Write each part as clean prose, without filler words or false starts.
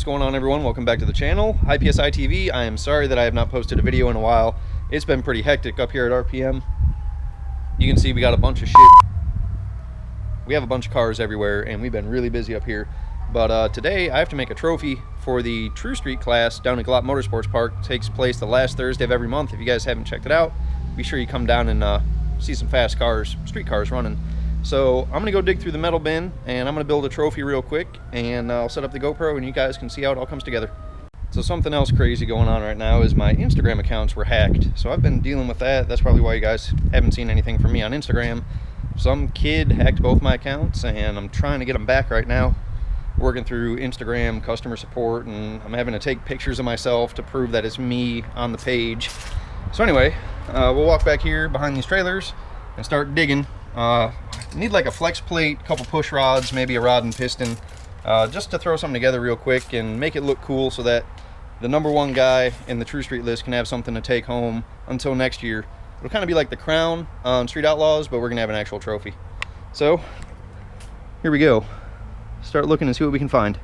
going on, everyone? Welcome back to the channel. Hi PSI TV. I am sorry that I have not posted a video in a while. It's been pretty hectic up here at RPM. You can see we got a bunch of shit. We have a bunch of cars everywhere and we've been really busy up here. But today I have to make a trophy for the True Street class down at Motorsports Park. It takes place the last Thursday of every month. If you guys haven't checked it out, be sure you come down and see some fast cars, street cars running. So I'm gonna go dig through the metal bin and I'm gonna build a trophy real quick, and I'll set up the GoPro and you guys can see how it all comes together. So something else crazy going on right now is my Instagram accounts were hacked. So I've been dealing with that. That's probably why you guys haven't seen anything from me on Instagram. Some kid hacked both my accounts and I'm trying to get them back right now. Working through Instagram customer support, and I'm having to take pictures of myself to prove that it's me on the page. So anyway, we'll walk back here behind these trailers and start digging. Need like a flex plate, a couple push rods, maybe a rod and piston, just to throw something together real quick and make it look cool so that the #1 guy in the True Street list can have something to take home until next year. It'll kind of be like the crown on Street Outlaws, but we're gonna have an actual trophy. So here we go. Start looking and see what we can find.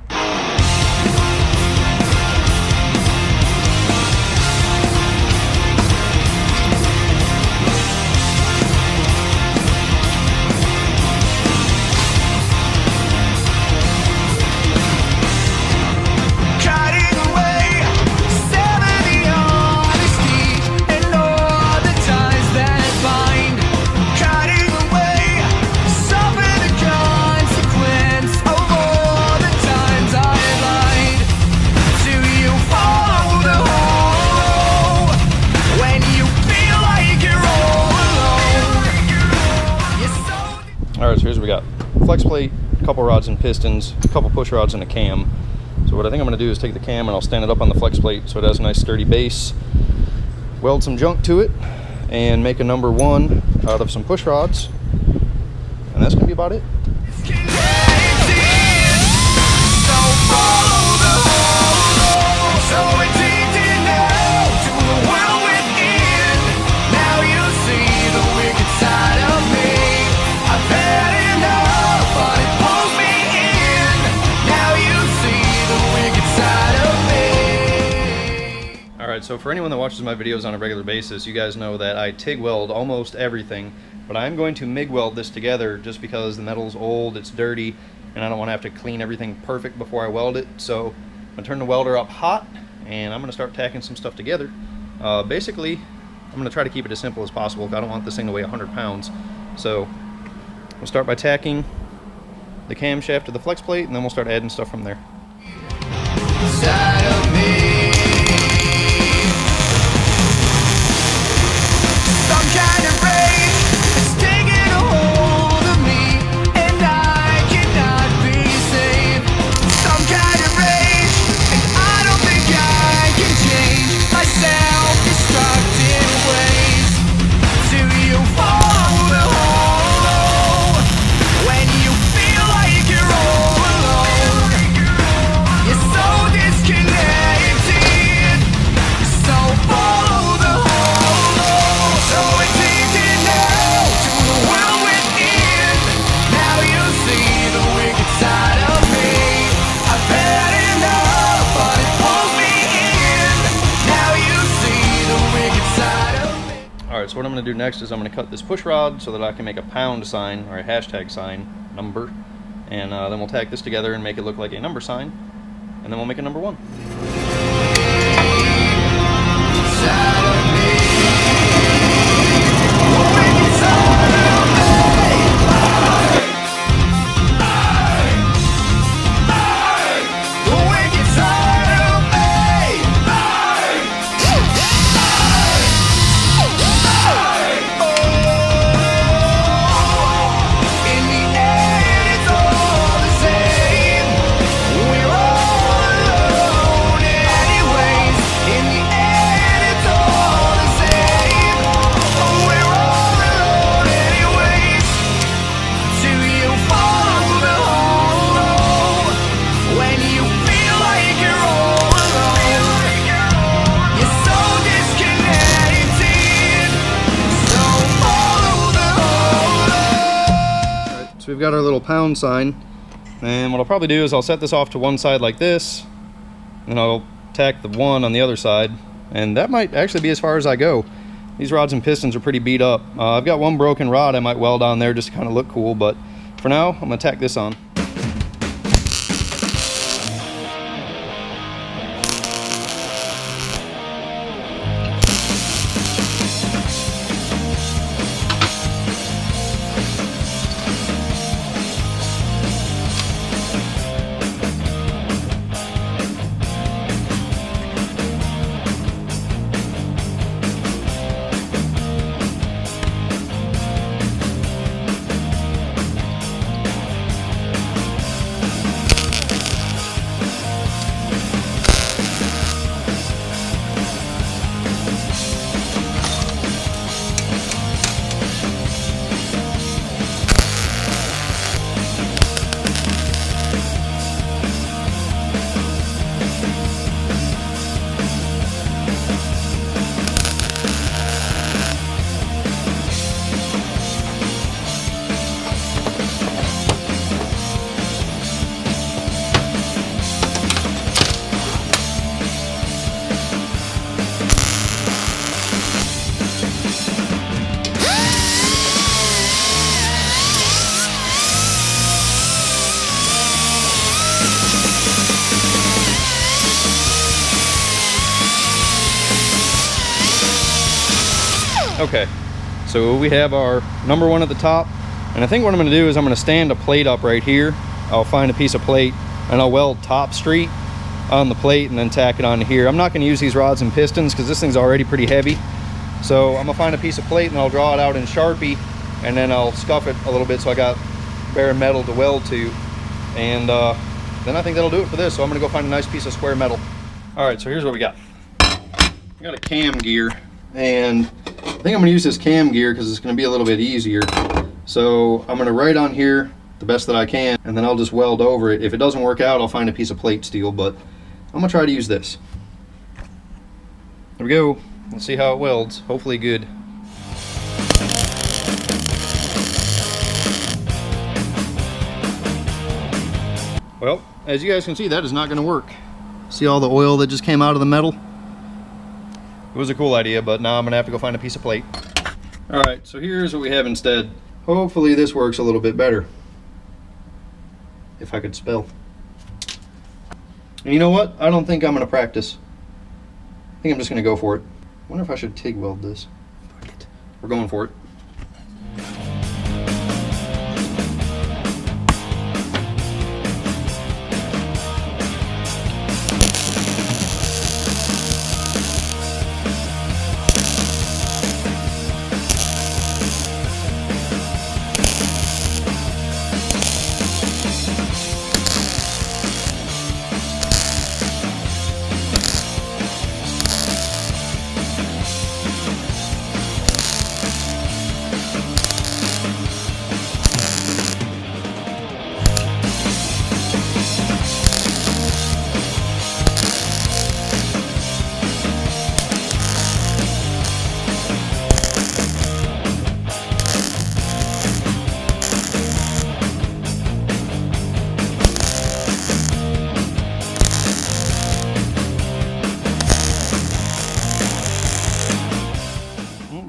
Alright, so here's what we got. Flex plate, a couple rods and pistons, a couple push rods and a cam. So what I think I'm going to do is take the cam and I'll stand it up on the flex plate so it has a nice sturdy base. Weld some junk to it and make a #1 out of some push rods. And that's going to be about it. So for anyone that watches my videos on a regular basis, you guys know that I TIG weld almost everything, but I'm going to MIG weld this together just because the metal's old, it's dirty, and I don't want to have to clean everything perfect before I weld it. So I'm going to turn the welder up hot and I'm going to start tacking some stuff together. Basically, I'm going to try to keep it as simple as possible because I don't want this thing to weigh 100 pounds. So we'll start by tacking the camshaft to the flex plate and then we'll start adding stuff from there. So what I'm going to do next is I'm going to cut this push rod so that I can make a pound sign or a hashtag sign number, and then we'll tack this together and make it look like a number sign, and then we'll make a #1. So we've got our little pound sign, and what I'll probably do is I'll set this off to one side like this, and I'll tack the one on the other side, and that might actually be as far as I go. These rods and pistons are pretty beat up. I've got one broken rod I might weld on there just to kind of look cool, but for now I'm gonna tack this on. Okay, so we have our number one at the top, and I think what I'm going to do is I'm going to stand a plate up right here. I'll find a piece of plate and I'll weld top street on the plate and then tack it onto here. I'm not going to use these rods and pistons because this thing's already pretty heavy, so I'm going to find a piece of plate and I'll draw it out in Sharpie, and then I'll scuff it a little bit so I got bare metal to weld to, and then I think that'll do it for this. So I'm going to go find a nice piece of square metal. Alright, so here's what we got. We got a cam gear, and I think I'm going to use this cam gear because it's going to be a little bit easier. So I'm going to write on here the best that I can, and then I'll just weld over it. If it doesn't work out, I'll find a piece of plate steel, but I'm going to try to use this. There we go. Let's see how it welds. Hopefully good. Well, as you guys can see, that is not going to work. See all the oil that just came out of the metal? It was a cool idea, but now I'm gonna have to go find a piece of plate. All right, so here's what we have instead. Hopefully this works a little bit better. If I could spell. And you know what? I don't think I'm gonna practice. I think I'm just gonna go for it. I wonder if I should TIG weld this. Fuck it. We're going for it.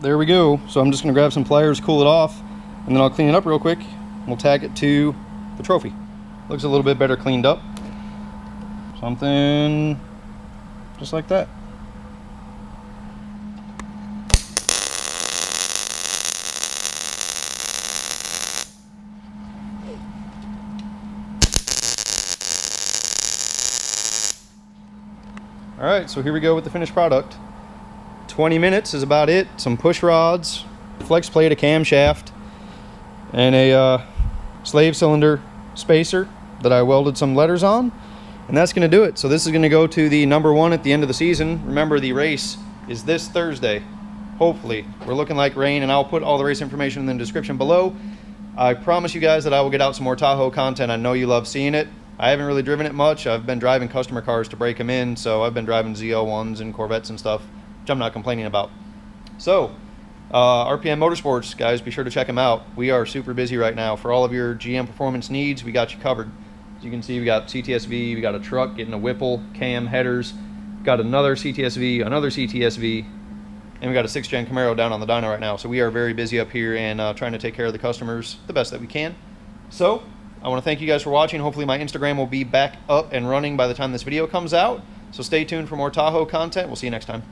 There we go. So I'm just gonna grab some pliers, cool it off, and then I'll clean it up real quick. We'll tag it to the trophy. Looks a little bit better cleaned up. Something just like that. All right, so here we go with the finished product. 20 minutes is about it. Some push rods, flex plate, a camshaft, and a slave cylinder spacer that I welded some letters on, and that's going to do it. So this is going to go to the number one at the end of the season. Remember, the race is this Thursday. Hopefully. We're looking like rain, and I'll put all the race information in the description below. I promise you guys that I will get out some more Tahoe content. I know you love seeing it. I haven't really driven it much. I've been driving customer cars to break them in, so I've been driving Z01s and Corvettes and stuff, which I'm not complaining about. So, RPM Motorsports, guys, be sure to check them out. We are super busy right now. For all of your GM performance needs, we got you covered. As you can see, we got CTSV, we got a truck getting a Whipple, cam, headers, got another CTSV, another CTSV, and we got a 6th gen Camaro down on the dyno right now. So we are very busy up here and trying to take care of the customers the best that we can. So I want to thank you guys for watching. Hopefully my Instagram will be back up and running by the time this video comes out. So stay tuned for more Tahoe content. We'll see you next time.